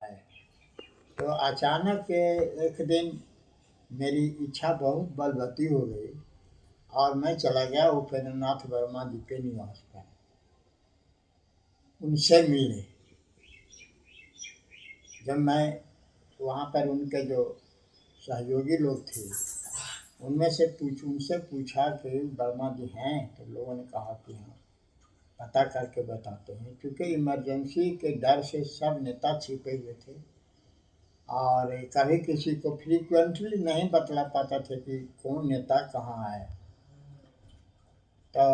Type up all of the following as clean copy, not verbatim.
है। तो अचानक एक दिन मेरी इच्छा बहुत बलवती हो गई और मैं चला गया उपेंद्रनाथ वर्मा जी के निवास पर उनसे मिलने। जब मैं वहाँ पर उनके जो सहयोगी लोग थे उनसे पूछा कि वर्मा जी हैं, तो लोगों ने कहा कि हाँ, पता करके बताते हैं, क्योंकि इमरजेंसी के डर से सब नेता छिपे हुए थे और कभी किसी को फ्रीक्वेंटली नहीं बतला पाता थे कि कौन नेता कहाँ है। तो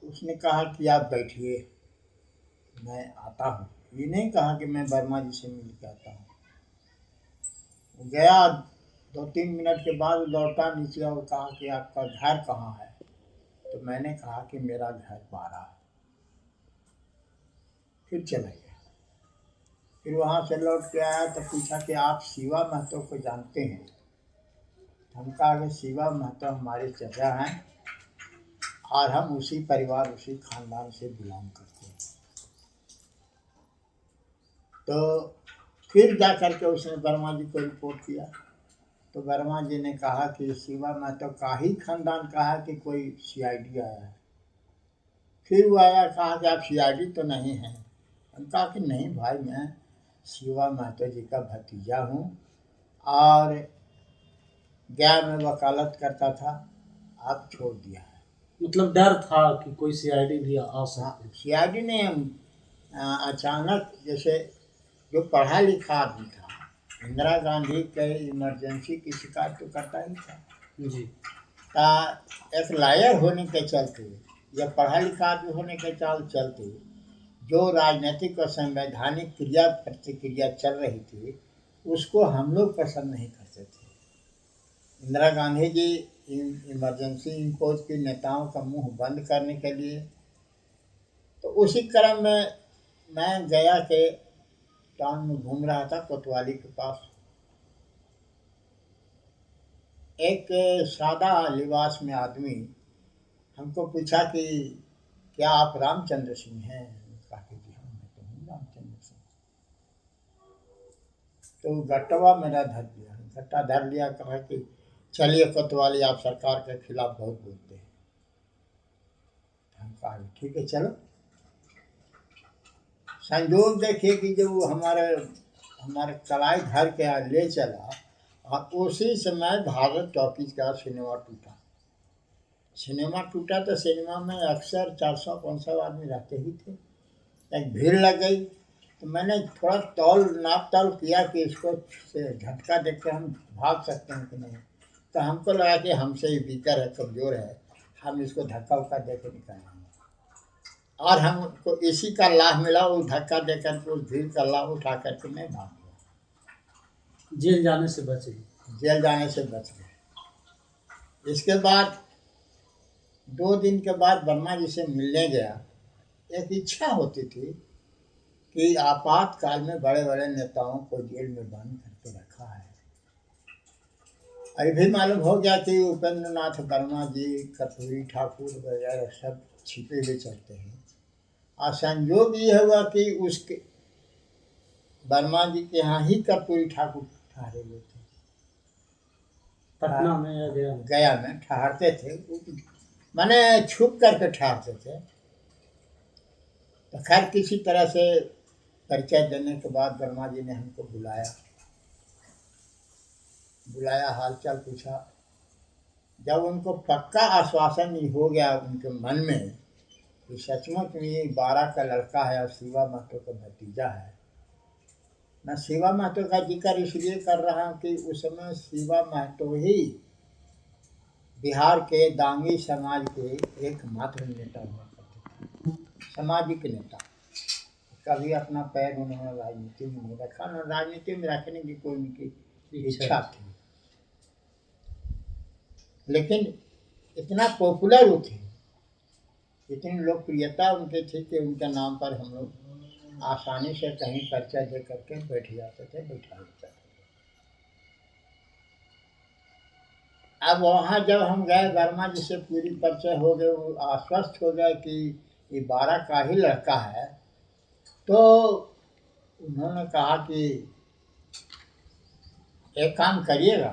उसने कहा कि आप बैठिए, मैं आता हूँ। ये नहीं कहा कि मैं वर्मा जी से मिल के आता हूँ। गया, 2-3 मिनट के बाद लौटा नीचे और कहा कि आपका घर कहाँ है। तो मैंने कहा कि मेरा घर बारा है। फिर चला गया। फिर वहाँ से लौट के आया तो पूछा कि आप शिवा महतो को जानते हैं। हम कहा कि शिवा महतो हमारे चचा हैं और हम उसी परिवार उसी खानदान से बिलोंग करते हैं। तो फिर जा कर के उसने वर्मा जी को रिपोर्ट किया। तो वर्मा जी ने कहा कि शिवा महतो का ही खानदान का है कि कोई सीआईडी आया है। फिर वो आया, कहा कि आप सीआईडी तो नहीं हैं। हम कहा कि नहीं भाई, मैं शिवा महतो जी का भतीजा हूँ और गया में वकालत करता था, अब छोड़ दिया है। मतलब डर था कि कोई सीआईडी भी आ हाँ, सकती है। सीआईडी ने अचानक जैसे जो पढ़ा लिखा आदमी था, इंदिरा गांधी के इमरजेंसी की शिकायत तो करता ही था। जी। एक लॉयर होने के चलते या पढ़ा लिखा आदमी होने के चलते जो राजनीतिक और संवैधानिक क्रिया प्रतिक्रिया चल रही थी उसको हम लोग पसंद नहीं करते थे। इंदिरा गांधी जी इमरजेंसी इम्पोज की नेताओं का मुंह बंद करने के लिए, तो उसी क्रम में मैं गया के टाउन में घूम रहा था कोतवाली के पास। एक सादा लिबास में आदमी हमको पूछा कि क्या आप रामचंद्र सिंह हैं। कहा कि जी हाँ, मैं तो हूँ रामचंद्र सिंह। तो गट्टवा मेरा धर लिया, गट्टा धर लिया, कहा कि चलिए कोतवाली, आप सरकार के खिलाफ बहुत बोलते हैं। हम कहा ठीक है चलो। संजोग देखिए कि जब वो हमारे हमारे कलाई धर के ले चला और उसी समय भारत टॉकीज का सिनेमा टूटा। सिनेमा टूटा तो सिनेमा में अक्सर 400-500 आदमी रहते ही थे। एक भीड़ लग गई। तो मैंने थोड़ा नाप तौल किया कि इसको से झटका देख के हम भाग सकते हैं कि नहीं। तो हमको लगा कि हमसे ही वीकर है, कमज़ोर है, हम इसको धक्का उक्का दे के निकालेंगे। और हमको इसी का लाभ मिला, वो धक्का दे करके उस भीड़ का लाभ उठा करके मैं भाग गया। जेल जाने से बचे। जेल जाने से बच गए। इसके बाद 2 दिन के बाद वर्मा जी से मिलने गया। एक इच्छा होती थी कि आपातकाल में बड़े बड़े नेताओं को जेल में बंद करके रखा है। अभी भी मालूम हो गया कि उपेंद्रनाथ वर्मा जी, कर्पूरी ठाकुर वगैरह सब छिपे हुए चलते हैं। और संयोग ये हुआ कि उसके वर्मा जी के यहाँ ही कर्पूरी ठाकुर ठहरे हुए थे। पटना में या गया में? गया में ठहरते थे, माने छुप करके ठहरते थे। तो खैर किसी तरह से परिचय देने के बाद वर्मा जी ने हमको बुलाया, हालचाल पूछा। जब उनको पक्का आश्वासन हो गया उनके मन में कि सचमुच में ये बारा का लड़का है और शिवा महतो का भतीजा है। मैं शिवा महतो का जिक्र इसलिए कर रहा हूँ कि उस समय शिवा महतो ही बिहार के दांगी समाज के एकमात्र नेता हुआ करते थे, सामाजिक नेता। कभी अपना पैर उन्होंने राजनीति में नहीं रखा, न राजनीति में रखने की कोई उनकी इच्छा थी। लेकिन इतना पॉपुलर वो थे, इतनी लोकप्रियता उनकी थी कि उनके नाम पर हम लोग आसानी से कहीं परिचय दे करके बैठ जाते थे, बैठा लेते थे। अब वहाँ जब हम गए, वर्मा जी से पूरी परिचय हो गए, वो आश्वस्त हो गए कि ये बारा का ही लड़का है। तो उन्होंने कहा कि एक काम करिएगा,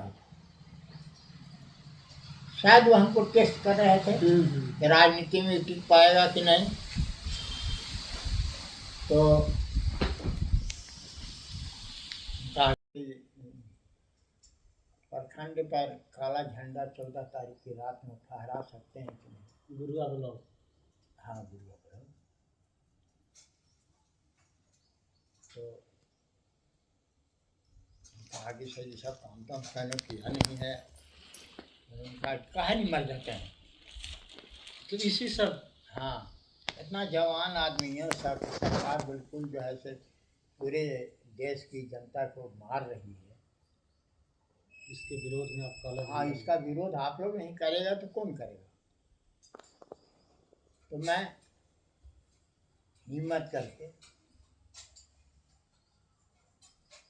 शायद वो हमको टेस्ट कर रहे थे कि राजनीति में टिक पाएगा कि नहीं। तो कहा कि प्रखंड पर काला झंडा 14 तारीख की रात में फहरा सकते हैं कि नहीं। गुरुआ ब्लॉक। हाँ, गुरुआ ब्लॉक। तो आगे से ये सब काम तो मैंने किया नहीं है। कहा नहीं मर जाते हैं। तो इसी सब हाँ, इतना जवान आदमी है, सरकार बिल्कुल जो है से पूरे देश की जनता को मार रही है। इसके विरोध में आप काला हाँ, झंडा इसका विरोध आप लोग नहीं करेगा तो कौन करेगा। तो मैं हिम्मत करके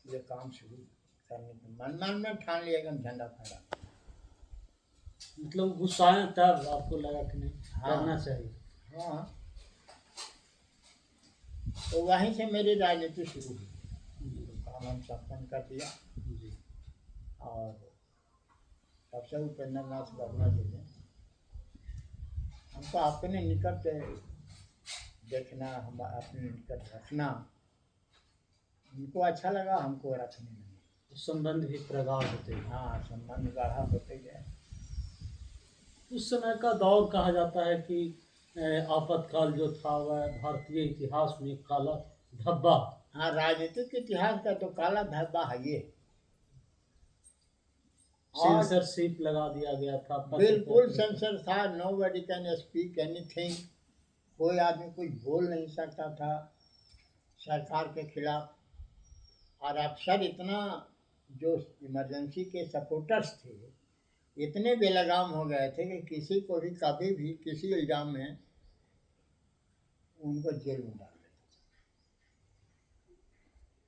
ये काम शुरू करने के मन में ठान लिया कि हम झंडा फहरा। मतलब गुस्साए तब आपको लगा कि नहीं हाँ। करना चाहिए। हाँ, तो वहीं से मेरी राजनीति शुरू हुई। काम हम संपन्न कर दिया जी और सबसे उपेंद्र नाथ वर्मा जी ने हमको अपने निकट देखना, हम अपने निकट रखना, उनको अच्छा लगा, हमको रखने लगे। संबंध भी प्रगाढ़ होते हैं। हाँ, संबंध गाढ़ा होते गए। उस समय का दौर कहा जाता है कि आपातकाल जो था वह भारतीय इतिहास में काला धब्बा। हाँ, राजनीतिक इतिहास का तो काला धब्बा है ये। और सेंसरशिप लगा दिया गया था। बिल्कुल सेंसर था, नोबडी कैन स्पीक एनीथिंग। कोई आदमी कुछ बोल नहीं सकता था सरकार के खिलाफ। और अफसर इतना, जो इमरजेंसी के सपोर्टर्स थे, इतने बेलगाम हो गए थे कि किसी को भी कभी भी किसी इल्जाम में उनको जेल में डाल देते।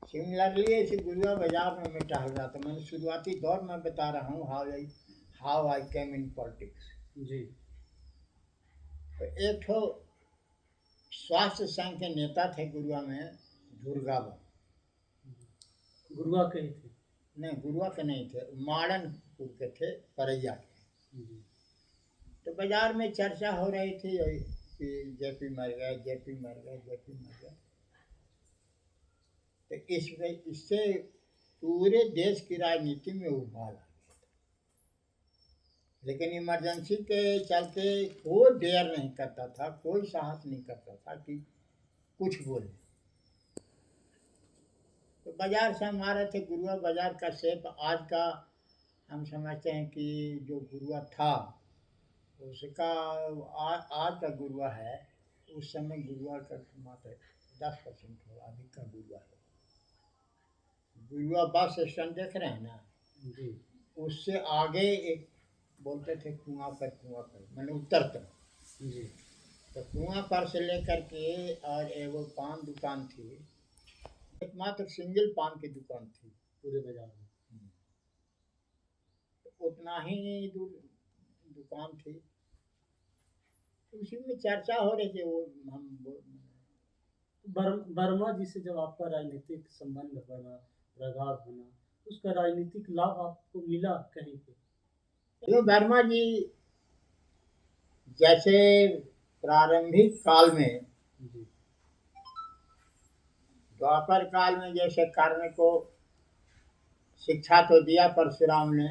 सिमिलरली ऐसे गुरुआ बाजार में मैं टहल रहा था। मैंने शुरुआती दौर में बता रहा हूँ how I came in politics. जी तो एक ठो स्वास्थ्य संघ के नेता थे गुरुआ में, दुर्गावन। गुरुआ के ही थे। नहीं, गुरुआ के नहीं थे, माड़नपुर के थे, परैया के। जी तो बाजार में चर्चा हो रही थी कि जेपी मर गए, जेपी मर गए, जेपी मर गए। तो इससे पूरे देश की राजनीति में उबाल आ गया। लेकिन इमरजेंसी के चलते कोई डेयर नहीं करता था, कोई साहस नहीं करता था कि कुछ बोले। तो बाजार से हम आ रहे थे, गुरुआ बाजार का शेप आज का हम समझते हैं कि जो गुरुआ था उसका आज का गुरुआ है, उस समय गुरुआ का मात्र 10% हो, अधिक का गुरुआ है। गुरुआ बस स्टैंड देख रहे हैं ना, जी उससे आगे एक बोलते थे कुआं पर मैंने उत्तर तरफ। जी तो कुआं पर से लेकर के और एगो पान दुकान थी, एकमात्र सिंगल पान की दुकान थी पूरे बाजार में। तो उतना ही दूर दुकान थी। तो उसी में चर्चा हो रही थी। वो वर्मा जी से जब आपका राजनीतिक संबंध बना, प्रगाढ़ बना, उसका राजनीतिक लाभ आपको मिला कहीं पे? वर्मा जी जैसे प्रारंभिक काल में, जी द्वापर काल में जैसे कर्ण को शिक्षा तो दिया परशुराम ने,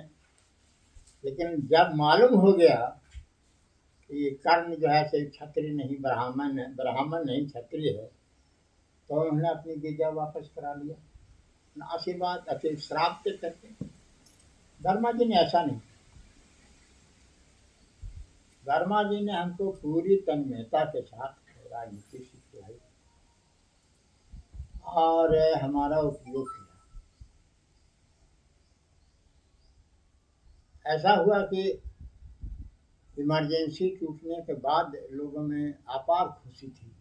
लेकिन जब मालूम हो गया कि कर्ण जो है से क्षत्रिय नहीं, ब्राह्मण है, ब्राह्मण नहीं क्षत्रिय है, तो उन्होंने अपनी विद्या वापस करा लिया। आशीर्वाद अच्छे श्राप के करके। वर्मा जी ने ऐसा नहीं। वर्मा जी ने हमको पूरी तन्मयता के साथ राजनीति सिखाई और हमारा उपयोग किया। ऐसा हुआ कि इमरजेंसी टूटने के बाद लोगों में अपार खुशी थी।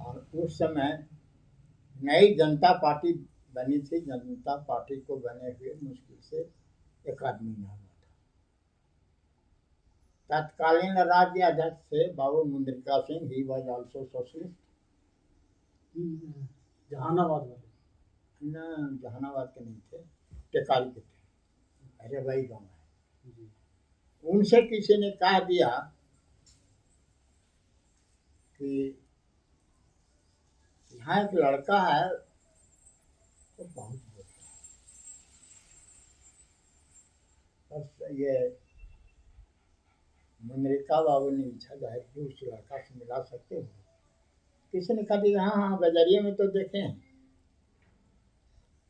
और उस समय नई जनता पार्टी बनी थी। जनता पार्टी को बने हुए मुश्किल से 1 आध महीना हुआ था। तत्कालीन राज्य अध्यक्ष थे Babu Mundrika Singh. He was also socialist. Jahanabad वाले। न जहानाबाद के नहीं थे, टेकारी के थे, अरे भाई गाँव है। जी। उनसे किसी ने कह दिया कि यहाँ एक लड़का है तो बहुत बोलता है, बस ये मुनरिका बाबू ने इच्छा जाहिर की उस लड़का से मिला सकते हो। किसी ने कहा दिया हाँ हाँ बजरिए में तो देखे हैं।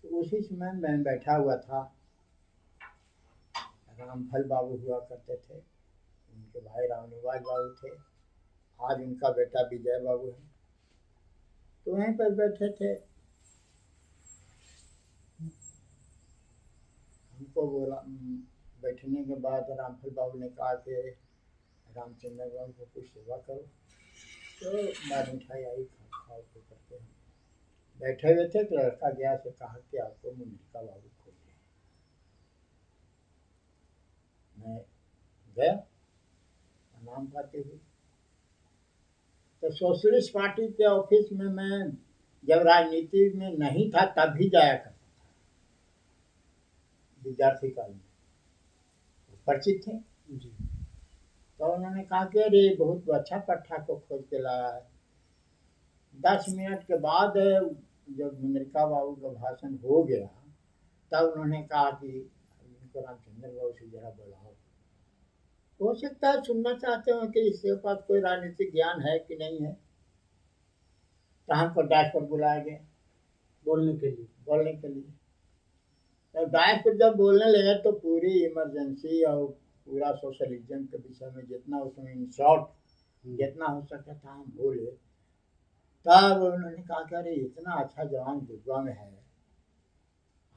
तो उसी समय मैं बैठा हुआ था, रामफल बाबू हुआ करते थे, उनके भाई रामनिवास बाबू थे, आज उनका बेटा विजय बाबू है। तो वहीं पर बैठे थे, हमको बोला, बैठने के बाद रामफल बाबू ने कहा कि रामचंद्र बाबू को कुछ सेवा करो। तो मैं मिठाई आई खाओ तो करते हैं बैठे हुए थे। तो लड़का गया से कहा कि आपको मुनरिका बाबू खोज रहे हैं। मैं गया नाम पाते हुए, तो सोशलिस्ट पार्टी के ऑफिस में मैं जब राजनीति में नहीं था तब भी जाया करता था, विद्यार्थी काल में परिचित थे। जी। तो उन्होंने कहा कि अरे बहुत अच्छा पट्टा को खोज के लाया है। 10 मिनट के बाद जब मुनरिका बाबू का भाषण हो गया तब उन्होंने कहा कि इनको रामचंद्र बाबू से जरा बुलाओ, हो सकता है सुनना चाहते हो कि इसके पास कोई राजनीतिक ज्ञान है कि नहीं है। तो हमको डैश पर बुलाया गया बोलने के लिए। बोलने के लिए। तो डैश पर जब बोलने लगे तो पूरी इमरजेंसी और पूरा सोशलिज्म के विषय में जितना उसमें इन शॉर्ट जितना हो सका था हम बोले। तब उन्होंने कहा कि अरे इतना अच्छा जवान गुरुआ में है,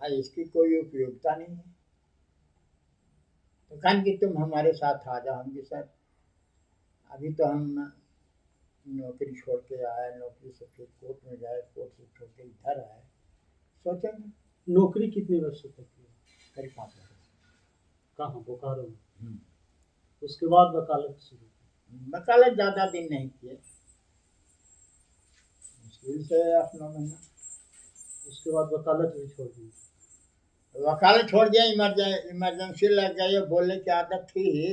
हाँ इसकी कोई उपयोगिता नहीं है। तो कहा कि तुम हमारे साथ आ जाओ। हम भी सर अभी तो हम नौकरी छोड़ के आए, नौकरी से फिर कोर्ट में गए, कोर्ट से छोड़ के इधर आए, सोचेंगे। नौकरी कितने वर्षों तक की? करीब 5 वर्ष। कहाँ? बोकारो में। हम्म। उसके बाद वकालत शुरू की। वकालत ज़्यादा दिन नहीं किए, मुश्किल से 8-9 महीना। उसके बाद वकालत भी छोड़ दी। वकालत छोड़ दिया, इमरजेंसी लग गई, बोलने की आदत थी ही,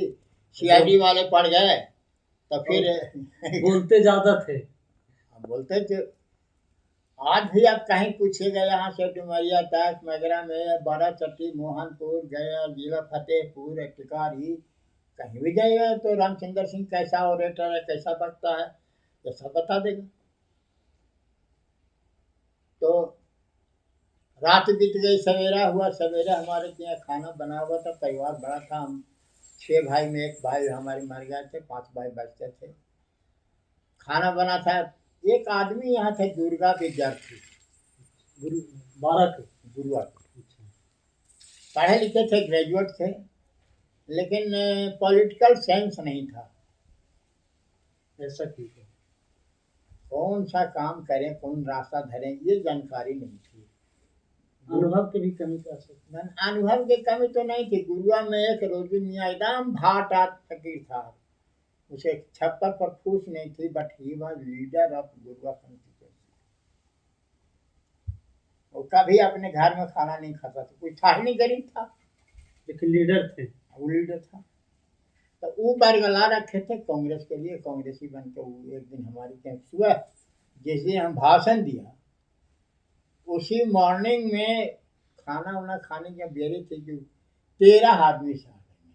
सीआईडी वाले पड़ गए तो फिर बोलते ज़्यादा थे। बोलते थे। आज भी आप कहीं पूछिएगा यहाँ से डुमरिया तक मगरा में बाराचट्टी मोहनपुर गया जिला फतेहपुर टिकारी कहीं भी जाइएगा तो रामचंद्र सिंह कैसा ऑरेटर है, कैसा वक्ता है, ये सब बता देगा। तो रात बीत गई, सवेरा हुआ, सवेरे हमारे यहाँ खाना बना हुआ था, परिवार बड़ा था, हम 6 भाई में एक भाई हमारे मर गए थे, 5 भाई बचते थे। खाना बना था, एक आदमी यहाँ थे दुर्गा विद्यार्थी, गुरु 12 के। गुरुआ के, अच्छा। पढ़े लिखे थे, ग्रेजुएट थे, लेकिन पॉलिटिकल सेंस नहीं था। ऐसा क्यों है? कौन सा काम करें, कौन रास्ता धरें, ये जानकारी नहीं थी। अनुभव की भी कमी कर सकते। अनुभव की कमी तो नहीं थी। गुरुआ में एक रोजी मियाँ एकदम भाटा फकीर था, उसे छप्पर पर फूस नहीं थी, but he was leader of Gurua constituency. वो कभी अपने घर में खाना नहीं खाता था, कोई था ही नहीं, गरीब था, लेकिन लीडर थे। वो लीडर था। तो वो बरगला रखे थे कांग्रेस के लिए, कांग्रेसी बन के वो एक दिन हमारी कैंप सुबह जिस दिन हम भाषण दिया उसी मॉर्निंग में खाना वाना खाने की बेरी थी कि 13 आदमी से आ गए।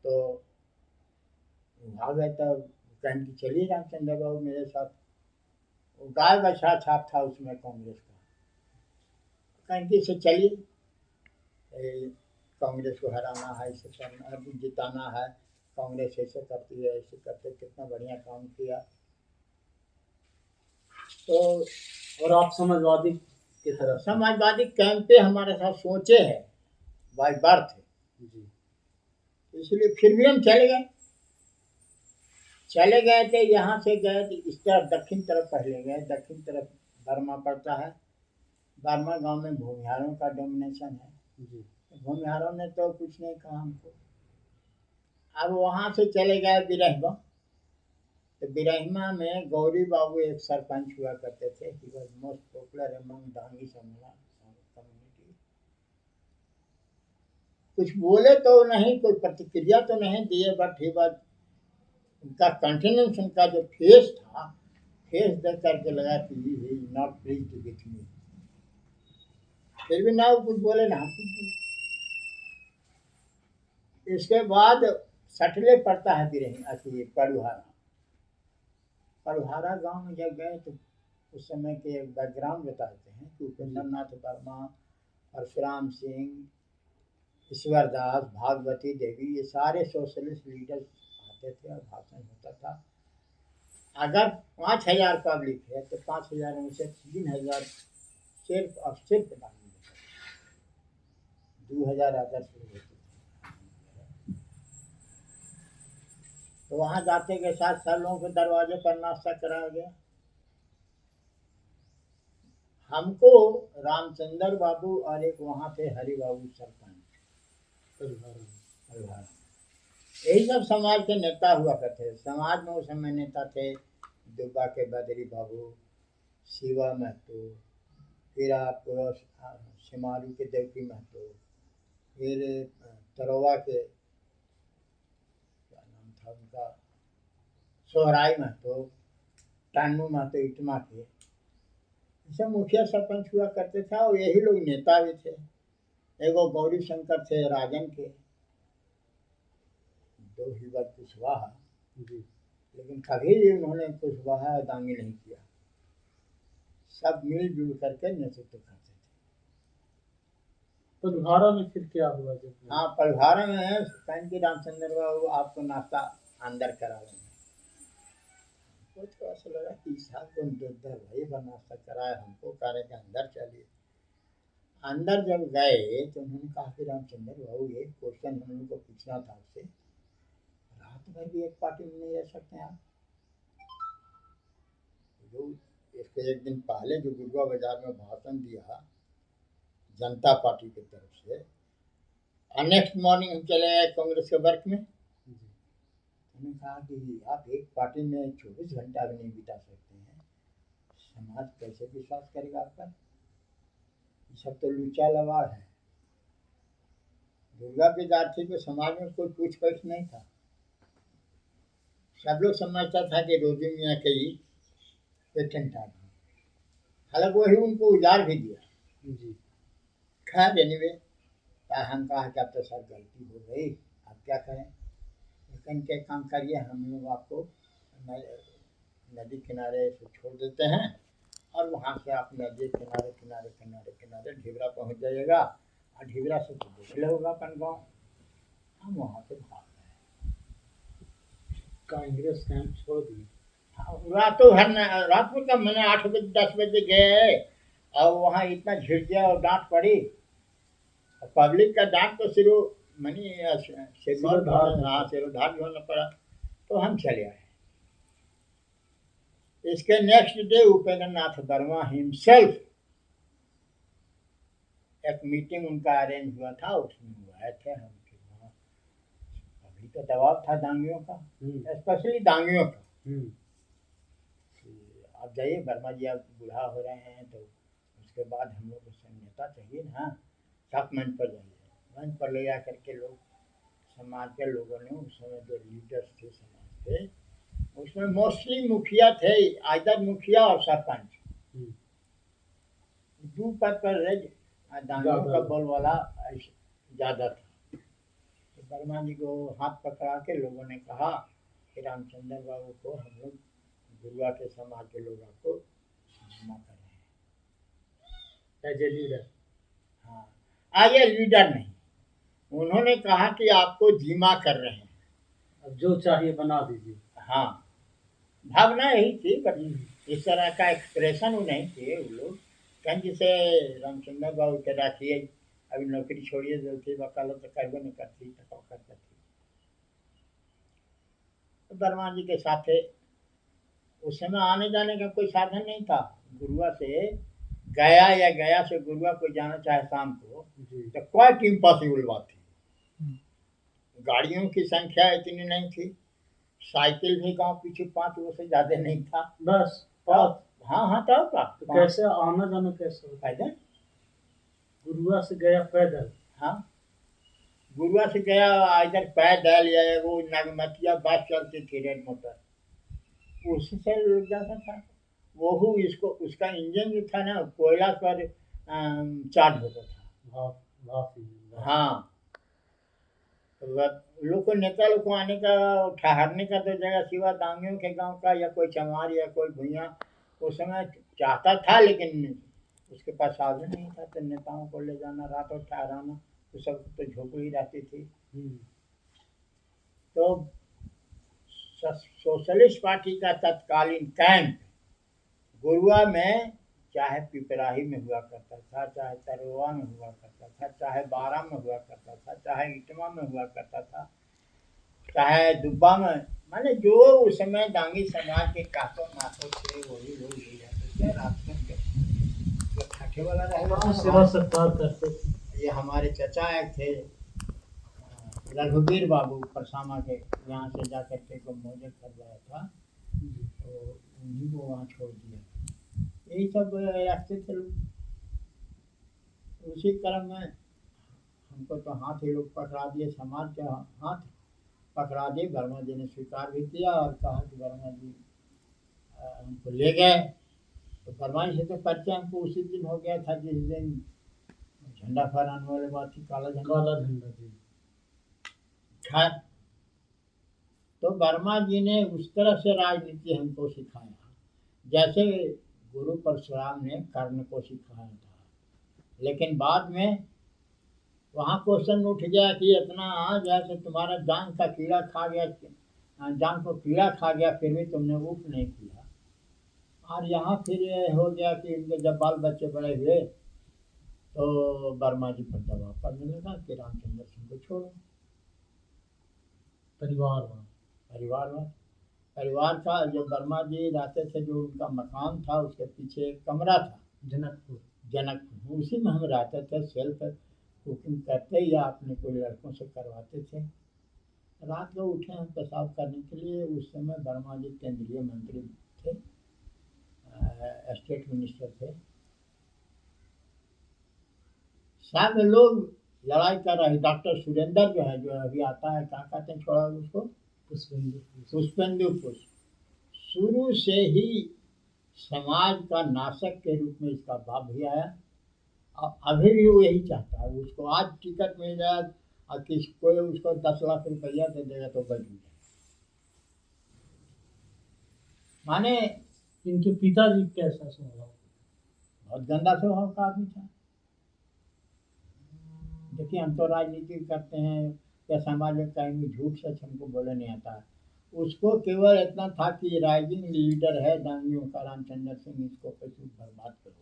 तो आ गए तब कहें कि चलिए रामचंद्र बाबू मेरे साथ। वो गाय बछड़ा छाप था उसमें कांग्रेस का, कहें कि से चलिए, कांग्रेस को हराना है, इसे करना, जिताना है, कांग्रेस ऐसे करती है, ऐसे करते, कितना बढ़िया काम किया। तो और आप समाजवादी की तरफ? समाजवादी कैंप पे हमारे साथ सोचे है बाई बर्थ, जी। इसलिए फिर भी हम चले गए थे। यहाँ से गए तो इस तरफ दक्षिण तरफ पहले गए, दक्षिण तरफ बर्मा पड़ता है, बर्मा गांव में भूमिहारों का डोमिनेशन है। जी। भूमिहारों ने तो कुछ नहीं कहा हमको। अब वहाँ से चले गए बिरहबा, तो बिरहिमा में गौरी बाबू एक सरपंच हुआ करते थे। He was most popular among Dangi community. कुछ बोले तो नहीं, कोई प्रतिक्रिया तो नहीं दिए, बट ही वॉज, उनका कंटिन्यूस, उनका जो फेस था, फेस देख करके लगा कि he is not pleased with me. फिर भी ना वो कुछ बोले ना हम कुछ बोले। इसके बाद सटले पड़ता है बिरही पड़ुहारा। पड़ुहारा गांव में जब गए तो उस समय के बैकग्राउंड बताते हैं कि उपेंद्र नाथ वर्मा, परशुराम सिंह, ईश्वर दास, भागवती देवी, ये सारे सोशलिस्ट लीडर्स आते थे और भाषण होता था। अगर 5,000 पब्लिक है तो 5,000 में से 3,000 सिर्फ और सिर्फ डांगी होता था, 2,000 अदर से होते थे। तो वहाँ जाते के साथ सब लोगों के दरवाजे पर नाश्ता कराया गया। हमको रामचंद्र बाबू और एक वहाँ थे हरि बाबू सरपंच, परिवार, यही सब समाज के नेता हुआ करते। समाज में उस समय नेता थे दुब्बा के बदरी बाबू, शिवा महतो, फिर आपको सिमारू के देवकी महतो, फिर तरोवा के क्या नाम था उनका, सोहराई महतो, टान्नू महतो इटमा के, सब मुखिया सरपंच हुआ करते थे और यही लोग नेता भी थे। एगो गौरी शंकर थे राजन के, दो हिबत कुशवाहा, लेकिन कभी भी उन्होंने कुशवाहा दांगी नहीं किया। सब मिलजुल करके नेतृत्व करते थे। पदभारा में फिर क्या हुआ जब? हाँ, पलभारा में कहें कि रामचंद्र बाबू आपको नाश्ता अंदर करा लेंगे। तो ऐसा लगा कि साहब को भाई का नाश्ता कराए, हमको कार्य के अंदर चलिए। अंदर जब गए तो उन्होंने कहा कि रामचंद्र बाबू एक क्वेश्चन हम लोग को पूछना था आपसे, रात भर भी एक पार्टी में नहीं रह सकते आप? जो इसके एक दिन पहले जो गुरुआ बाजार में भाषण दिया जनता पार्टी की तरफ से, और नेक्स्ट मॉर्निंग हम चले आए कांग्रेस के वर्क में। उन्होंने कहा कि आप एक पार्टी में 24 घंटा भी नहीं बिता सकते हैं, समाज कैसे विश्वास करेगा आप पर? ये सब तो लूचा लवाड़ है। दुर्गा विद्यार्थी को समाज में कोई पूछ पाछ नहीं था। सब लोग समझता था कि रोजी मियाँ के ही पेटेंट आ गए, हालांकि वही उनको उजाड़ भी दिया। खैर एनीवे, हम कहा कि अब तो सर गलती हो गई, अब क्या करें, लेकिन क्या काम करिए, हम लोग आपको नदी किनारे से छोड़ देते हैं और वहाँ से आप नदी किनारे किनारे किनारे किनारे ढिबरा पहुँच जाइएगा, और ढिबरा से तो देख ले होगा अपन गाँव। हम वहाँ से भाग गए, कांग्रेस कैंप छोड़ दिए। रातों भर रात में कब, मैंने 8 बजे 10 बजे गए और वहाँ इतना झिड़किया और डांट पड़ी। पब्लिक का डांट तो सिरोधार भी होना पड़ा, तो हम चले आए। इसके next day Upendra Nath Verma himself, एक मीटिंग उनका अरेंज हुआ था, उसमें वो आए थे। हम अभी तो दबाव था दांगियों का, स्पेशली दांगियों का। आप जाइए वर्मा जी, आप बूढ़ा हो रहे हैं, तो उसके बाद हम लोग को नेता चाहिए ना, सब मंच पर जाइए। मंच पर ले जा करके लोग, समाज के लोगों ने, उस समय जो लीडर्स थे समाज के, उसमें मोस्टली मुखिया थे, आइदर मुखिया और सरपंच, दो पद पर दांगियों का बोलवाला ज़्यादा था। तो वर्मा जी को हाथ पकड़ा के लोगों ने कहा कि रामचंद्र बाबू को हम लोग गुरुआ के समाज के लोग आपको जमा कर रहे हैं एज ए लीडर। हाँ, आज ये लीडर नहीं, उन्होंने कहा कि आपको जिमा कर रहे हैं, अब जो चाहिए बना दीजिए। हाँ, भावना यही थी, बट इस तरह का एक्सप्रेशन वो नहीं थे वो लोग। कहीं जिसे रामचंद्र बाबू के राखिए, अभी नौकरी छोड़िए, जो थी वकालत तो करवे नहीं करती, टकाव करती थी। तो वर्मा जी के साथ उस समय आने जाने का कोई साधन नहीं था। गुरुआ से गया या गया से गुरुआ कोई जाना चाहे शाम को, तो क्वाइट इम्पॉसिबल बात थी। गाड़ियों की संख्या इतनी नहीं थी, साइकिल भी गांव पीछे 5 से ज्यादा नहीं था। बस तो बात। हाँ हाँ तब का तो कैसे आना जाना कैसे होता? पैदल। गुरुआ से गया पैदल। हाँ गुरुआ से गया इधर पैदल या वो नगमतिया बस चलती थी रेल मोटर, उससे लोग जाता था। वो इसको उसका इंजन जो था ना कोयला पर चार्ज होता था। भाप भाप इंजन, हाँ तो लोग को नेता लोग को आने का ठहरने का तो जगह सिवा दांगियों के गांव का या कोई चमार या कोई भुइयाँ उस समय चाहता था, लेकिन उसके पास साधन नहीं था, तो नेताओं को ले जाना रात और ठहराना तो सब तो झोपड़ी रहती थी। तो सोशलिस्ट पार्टी का तत्कालीन कैंप गुरुआ में चाहे पिपराही में हुआ करता था, चाहे तरोवा में हुआ करता था, चाहे बारा में हुआ करता था, चाहे इटवा में हुआ करता था, चाहे दुब्बा में, माने जो उस समय दांगी समाज के काटो नाटो थे वही लोग ले जाते थे रात में जो ठाठे वाला हाँ, सेवा सत्कार करते थे। ये हमारे चचा एक थे रघुवीर बाबू परसामा के, यहाँ से जा करके को मोजे कर गया था, तो उन्हीं को वहाँ छोड़ दिया। यही सब रखते थे लोग। उसी क्रम में हमको तो हाथ ही लोग पकड़ा दिए, समाज के हाथ पकड़ा दिए। वर्मा जी ने स्वीकार भी किया और कहा कि वर्मा जी हमको ले गए। तो वर्मा जी से तो परिचय हमको उसी दिन हो गया था जिस दिन झंडा फहराने वाले बात थी, काला झंडा जी। खैर तो वर्मा जी ने उस तरह से राजनीति हमको सिखाया जैसे गुरु परशुराम ने कर्ण को सिखाया था। लेकिन बाद में वहाँ क्वेश्चन उठ गया कि इतना जैसे तुम्हारा जान का कीड़ा खा गया, जान को कीड़ा खा गया फिर भी तुमने उफ नहीं किया। और यहाँ फिर ये हो गया कि इनके जब बाल बच्चे बड़े हुए तो वर्मा जी पर दबाव पड़ने लगा कि रामचंद्र सिंह को छोड़ो। परिवार का जो वर्मा जी रहते थे, जो उनका मकान था उसके पीछे एक कमरा था जनकपुर, उसी में हम रहते थे। सेल्फ कुकिंग करते या अपने कोई लड़कों से करवाते थे। रात को उठे हम पेशाब करने के लिए। उस समय वर्मा जी केंद्रीय मंत्री थे, स्टेट मिनिस्टर थे। सब लोग लड़ाई कर रहे। डॉक्टर सुरेंद्र जो है, जो अभी आता है, क्या कहते हैं छोड़ा उसको, पुष्पेंदु पुष्प, शुरू से ही समाज का नाशक के रूप में इसका भाव भी आया। और अभी भी वो यही चाहता है। उसको आज टिकट मिल जाए और कोई उसको 10 लाख रुपया दे देगा तो बैठ जाए। माने इनके पिताजी कैसा स्वभाव? बहुत गंदा स्वभाव का आदमी था। देखिए हम तो राजनीति करते हैं या समाज में कहीं भी झूठ सच हमको बोले नहीं आता है। उसको केवल इतना था कि राइजिंग लीडर है दांगियों का रामचंद्र सिंह, इसको कैसे बर्बाद करो।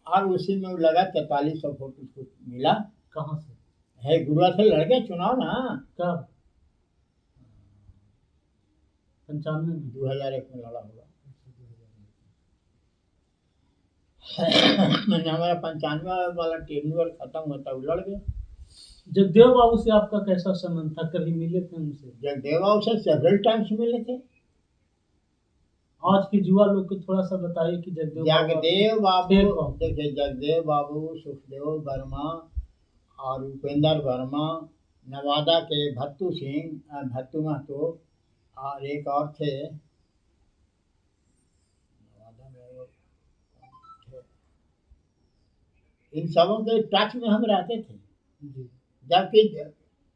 और उसी में लगा 4300 वोट उसको मिला। कहाँ से? है गुरुआ से लड़ गए चुनाव ना। कब? 95 में? 2001 में लड़ा होगा। मैंने हमारा 95 वाला टेन्यूअर खत्म होता वो लड़ गए। जगदेव बाबू से आपका कैसा संबंध था? कभी मिले थे उनसे? जगदेव बाबू से सेवरल टाइम्स मिले थे। आज के युवा लोग को थोड़ा सा बताइए कि जगदेव बाबू देखिए, जगदेव बाबू, सुखदेव वर्मा और उपेंद्र वर्मा, नवादा के भत्तू सिंह, भत्तू महतो और एक और थे नवादा में, इन सबों के टच में हम रहते थे। जबकि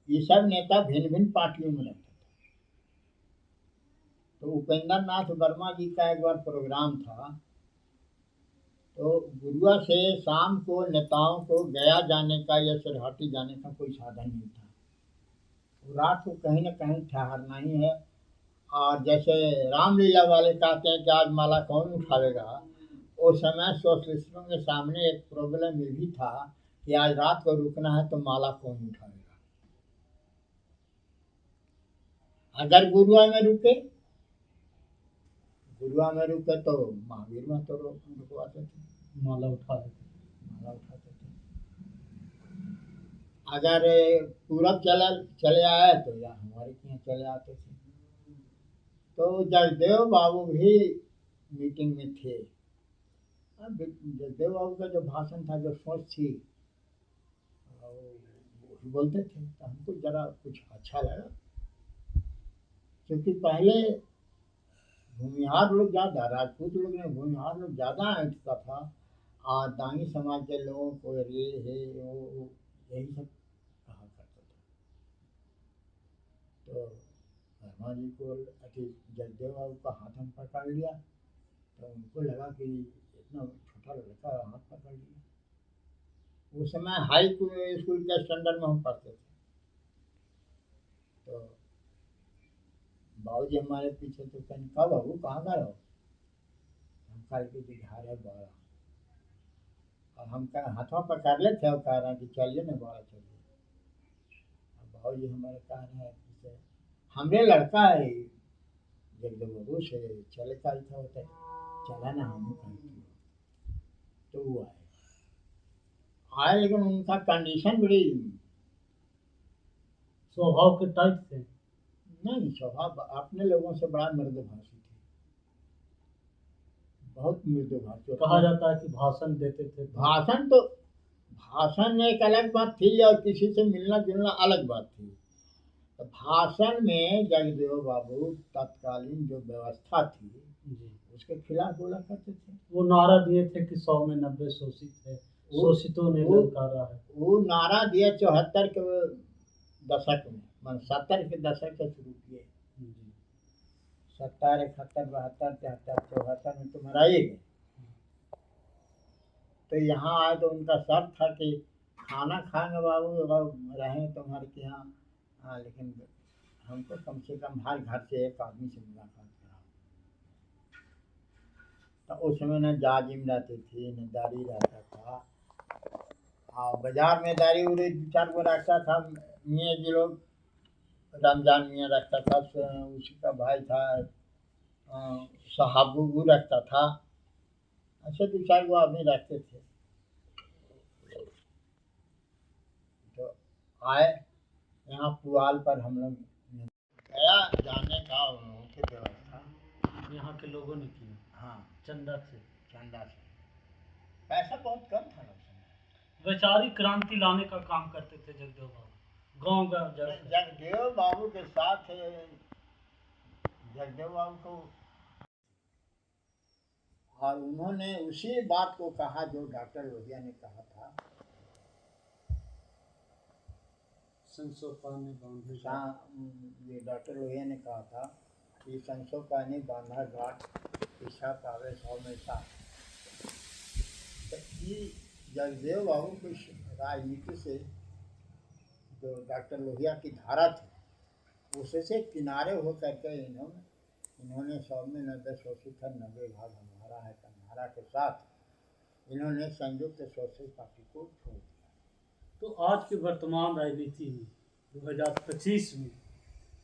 ये सब नेता भिन्न भिन्न पार्टियों में रहते थे। तो उपेंद्र नाथ वर्मा जी का एक बार प्रोग्राम था, तो गुरुआ से शाम को नेताओं को गया जाने का या सरहाटी जाने का कोई साधन नहीं था। रात को कहीं ना कहीं ठहरना ही है। और जैसे रामलीला वाले कहते हैं कि आज माला कौन उठावेगा, उस समय सोशलिस्टों के सामने एक प्रॉब्लम ये भी था कि आज रात को रुकना है तो माला कौन उठावेगा। अगर गुरुआ में रुके तो महावीर में तो रुकवाते थे, माला उठाते थे। अगर पूरब चले आए तो या हमारे यहाँ चले आते थे। तो जगदेव बाबू भी मीटिंग में थे। अब जगदेव बाबू का जो भाषण था, जो सोच थी, वो बोलते थे, तो हमको जरा कुछ अच्छा लगा, क्योंकि पहले भूमिहार लोग ज़्यादा, राजपूत लोग ने भूमिहार लोग ज़्यादा ऐंठता था, और दांगी समाज के लोगों को ये है वो यही सब कहा करता था। तो वर्मा जी को अति जगदेव बाबू का हाथ हम पकड़ लिया, तो उनको लगा कि इतना छोटा लड़का हाथ पकड़ लिया। उस समय हाई स्कूल के स्टैंडर्ड में हम पढ़ते थे। तो बाबू जी हमारे पीछे, तो कहीं कब बाबू कहाँ का रहो, हम कल के बिहार है बड़ा, और हम हाथों पकड़ लेते और कह रहे हैं कि चलिए ना बड़ा चलिए। अब बाबू जी हमारे कह रहे हैं कि हमरे लड़का है जगदेव बाबू से चले कल था होता चला ना, हम कहीं तो वो आए, लेकिन उनका कंडीशन बड़ी स्वभाव के टाइप थे। नहीं, स्वभाव अपने लोगों से बड़ा मृदुभाषी थे, बहुत मृदुभाषी। कहा जाता है कि भाषण देते थे। भाषण एक अलग बात थी, और किसी से मिलना जुलना अलग बात थी। तो भाषण में जगदेव बाबू तत्कालीन जो व्यवस्था थी जी, उसके खिलाफ बोला करते थे। वो नारा दिए थे कि 100 में 90 शोषित है, शोषितों ने ललकारा है। वो नारा दिया 74 के दशक में, मान 70 के दशक से शुरू किए। जी, 70, 71, 72, 73, 74 में तो मराइए गए। तो यहाँ आए तो उनका शर्त था कि खाना खाएंगे बाबू, अगर रहें तुम्हारे के यहाँ, हाँ, लेकिन हमको कम से कम हर घर से एक आदमी से मुलाकात कराओ। तो उस समय न जाजिम रहती थी, न दारी रहता था। हाँ, बाजार में दारी उड़ी 2-4 गो रखता था मियाँ जी लोग, रमजान मियाँ रखता था, उसी का भाई था साहबू वो रखता था। ऐसे 2-4 गो आदमी रखते थे। तो आए यहाँ पुआल पर हम लोग गया, जाने का उनकी व्यवस्था यहाँ के लोगों ने किया। हाँ, चंदा से। पैसा बहुत कम था उस समय। वैचारिक क्रांति लाने का काम करते थे जगदेव बाबू, गांव गांव जाकर। जगदेव बाबू के साथ जगदेव बाबू को, और उन्होंने उसी बात को कहा जो डॉक्टर लोहिया ने कहा था, संसो पानी बांधे ये डॉक्टर लोहिया ने कहा था कि संसो पानी बांधा घाट ईसा पावे 100 में 7। तो ये जगदेव बाबू की राजनीति से जो डॉक्टर लोहिया की धारा थी उससे किनारे हो करके इन्होंने 100 में 90 शोषित है, 90 भाग हमारा है का नारा के साथ इन्होंने संयुक्त सोशलिस्ट पार्टी को छोड़ दिया। तो आज के वर्तमान राजनीति में 2025 में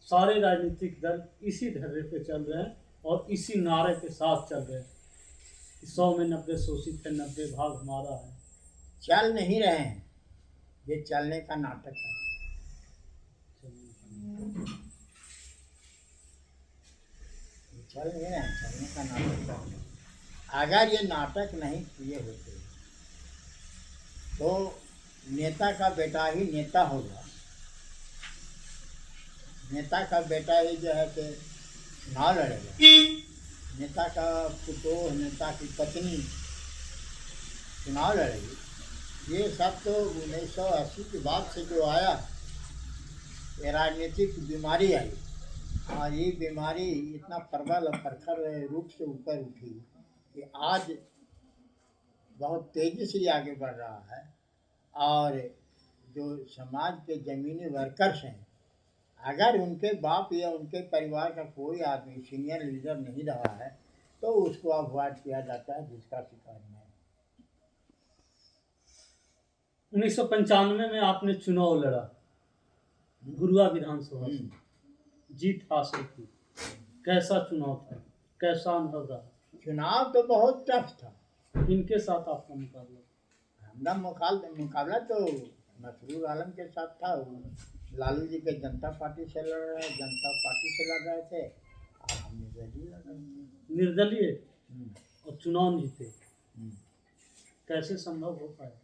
सारे राजनीतिक दल इसी धर्रे पे चल रहे हैं और इसी नारे के साथ चल रहे हैं कि 100 में 90 शोषित है, 90 भाग हमारा है। चल नहीं रहे हैं, ये चलने का नाटक है। चल नहीं रहे हैं, चलने का नाटक है। अगर ये नाटक नहीं किए होते तो नेता का बेटा ही नेता होगा, नेता का बेटा ही जो है कि चुनाव लड़ेगा, नेता का पुतोह, नेता की पत्नी चुनाव लड़ेगी। ये सब तो 1980 के बाद से जो आया, ये राजनीतिक बीमारी आई, और ये बीमारी इतना प्रबल और प्रखर रूप से ऊपर उठी कि आज बहुत तेज़ी से आगे बढ़ रहा है। और जो समाज के ज़मीनी वर्कर्स हैं, अगर उनके बाप या उनके परिवार का कोई आदमी सीनियर लीडर नहीं रहा है तो उसको अवॉइड किया जाता है, जिसका शिकार मैं। 1995 में आपने चुनाव लड़ा गुरुआ विधानसभा से, जीत हासिल की। कैसा चुनाव था, कैसा अनुभव रहा? चुनाव तो बहुत टफ था। इनके साथ आपका मुकाबला? हमारा मुकाबला तो मसरूर आलम के साथ था। लालू जी के जनता पार्टी से लड़ रहे, जनता पार्टी से लड़ रहे थे, और हम निर्दलीय लड़े। निर्दलीय हम्म, और चुनाव जीते, हम्म। कैसे संभव हो पाया?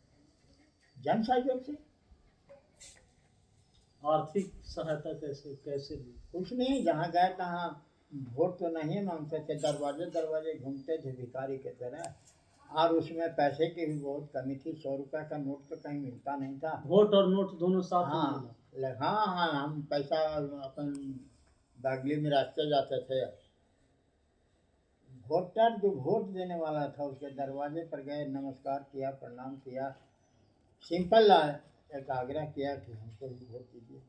जन सहयोग से। आर्थिक सहायता कैसे कैसे दी? कुछ नहीं, जहाँ गए तहाँ वोट तो नहीं मांगते थे, दरवाजे दरवाजे घूमते थे भिखारी की तरह। और उसमें पैसे की भी बहुत कमी थी, 100 रुपये का नोट तो कहीं मिलता नहीं था। वोट और नोट दोनों साथ में हाँ मिला। हाँ हाँ, हम पैसा अपन बागली में रास्ते जाते थे, वोटर जो वोट देने वाला था उसके दरवाजे पर गए, नमस्कार किया, प्रणाम किया, सिंपल एक आग्रह किया कि हमको भी वोट दीजिए।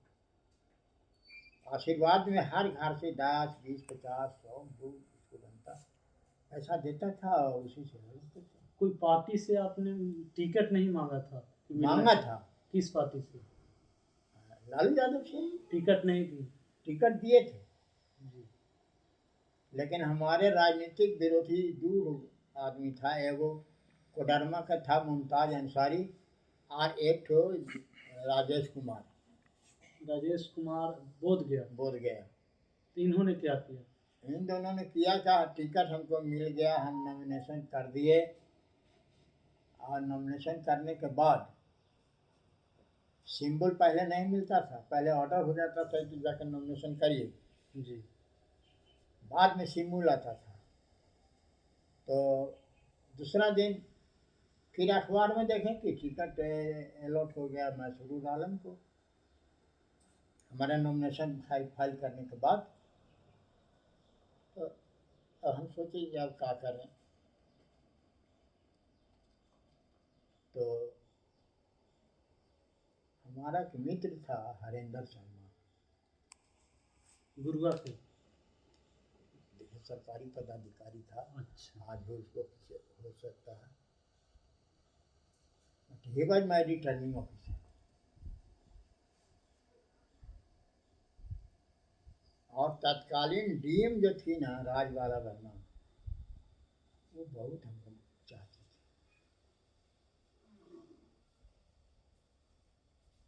आशीर्वाद में हर घर से 10, 20, 50, 100 जो उसको बनता पैसा देता था और उसी से लड़ते थे। कोई पार्टी से आपने टिकट नहीं मांगा था कि मिलना मांगा है? था किस पार्टी से? लालू यादव से टिकट नहीं दी? टिकट दिए थे, जी। लेकिन हमारे राजनीतिक विरोधी दूर आदमी था, एगो कोडरमा का था मुमताज अंसारी, और एक ठो राजेश कुमार राजेश कुमार बोध गया। बोध गया। तो इन्होंने क्या किया? इन दोनों ने किया था, टिकट हमको मिल गया, हम नॉमिनेशन कर दिए, और नॉमिनेशन करने के बाद सिंबल पहले नहीं मिलता था, पहले ऑर्डर हो जाता था कि जाकर नॉमिनेशन करिए, जी। बाद में सिंबल आता था। तो दूसरा दिन फिर अखबार में देखें कि टिकट अलॉट हो गया मसरूर आलम को। हमारा नॉमिनेशन फाइल करने के बाद तो अब हम सोचे कि अब क्या करें। तो हमारा एक मित्र था हरेंद्र शर्मा, गुरुआ से? सरकारी पदाधिकारी था, अच्छा। आज भी उसको हो सकता है। He was my returning officer. और तत्कालीन डीएम जो थी ना राजबाला वर्मा, वो बहुत हमको चाहती थी।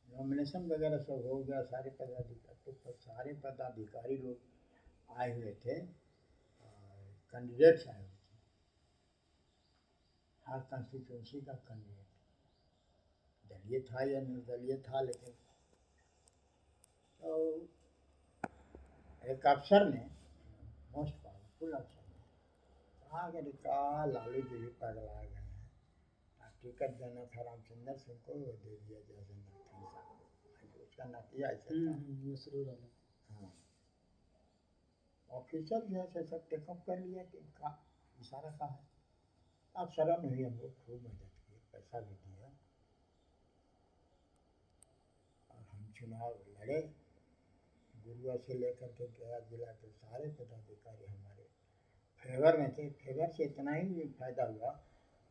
नॉमिनेशन वगैरह सब हो गया, सारे पदाधिकारी लोग आए हुए थे, कैंडिडेट्स आए हुए थे, हर कंस्टिट्यूंसी का कैंडिडेट, दलीय था या निर्दलीय था, लेकिन तो एक अफसर ने, मोस्ट पावरफुल अफसर ने कहा कि कहा लालू जी भी पगला गए हैं, टिकट देना था रामचंद्र सिंह को, वो दे दिया जैसे नरसिंह साहब, उसका नतिया ऐसा था। मसरूर आलम। हाँ, ऑफिसर जो है सब टेकअप कर लिया कि का इशारा का है। अफसरों ने भी हमको खूब मदद की, पैसा भी दिया, और हम चुनाव लड़े। गुरुआ से लेकर के गया जिला के सारे पदाधिकारी हमारे फेवर में थे। फेवर से इतना ही फायदा हुआ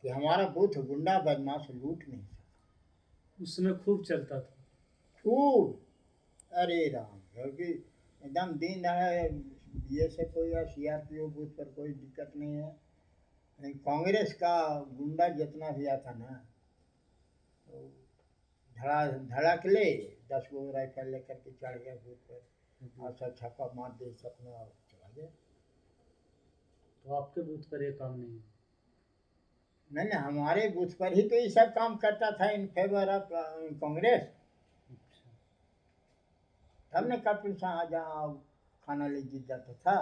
कि हमारा बूथ गुंडा बदमाश लूट नहीं सका। उस समय खूब चलता था। खूब, अरे राम, क्योंकि एकदम दिन है, बीएसएफ हो या सीआरपीओ बूथ पर कोई दिक्कत नहीं है। नहीं, कांग्रेस का गुंडा जितना भी आता ना, तो धड़क ले 10 गो राइफल लेकर के चढ़ गया बूथ पर, और सब छापा मार दे अपना और चला गया। तो आपके बूथ पर ये काम नहीं है? नहीं नहीं, हमारे बूथ पर ही तो ये सब काम करता था इन फेवर ऑफ कांग्रेस। अच्छा। तब ने कपिल शाह जहाँ खाना ले जीत जाता था।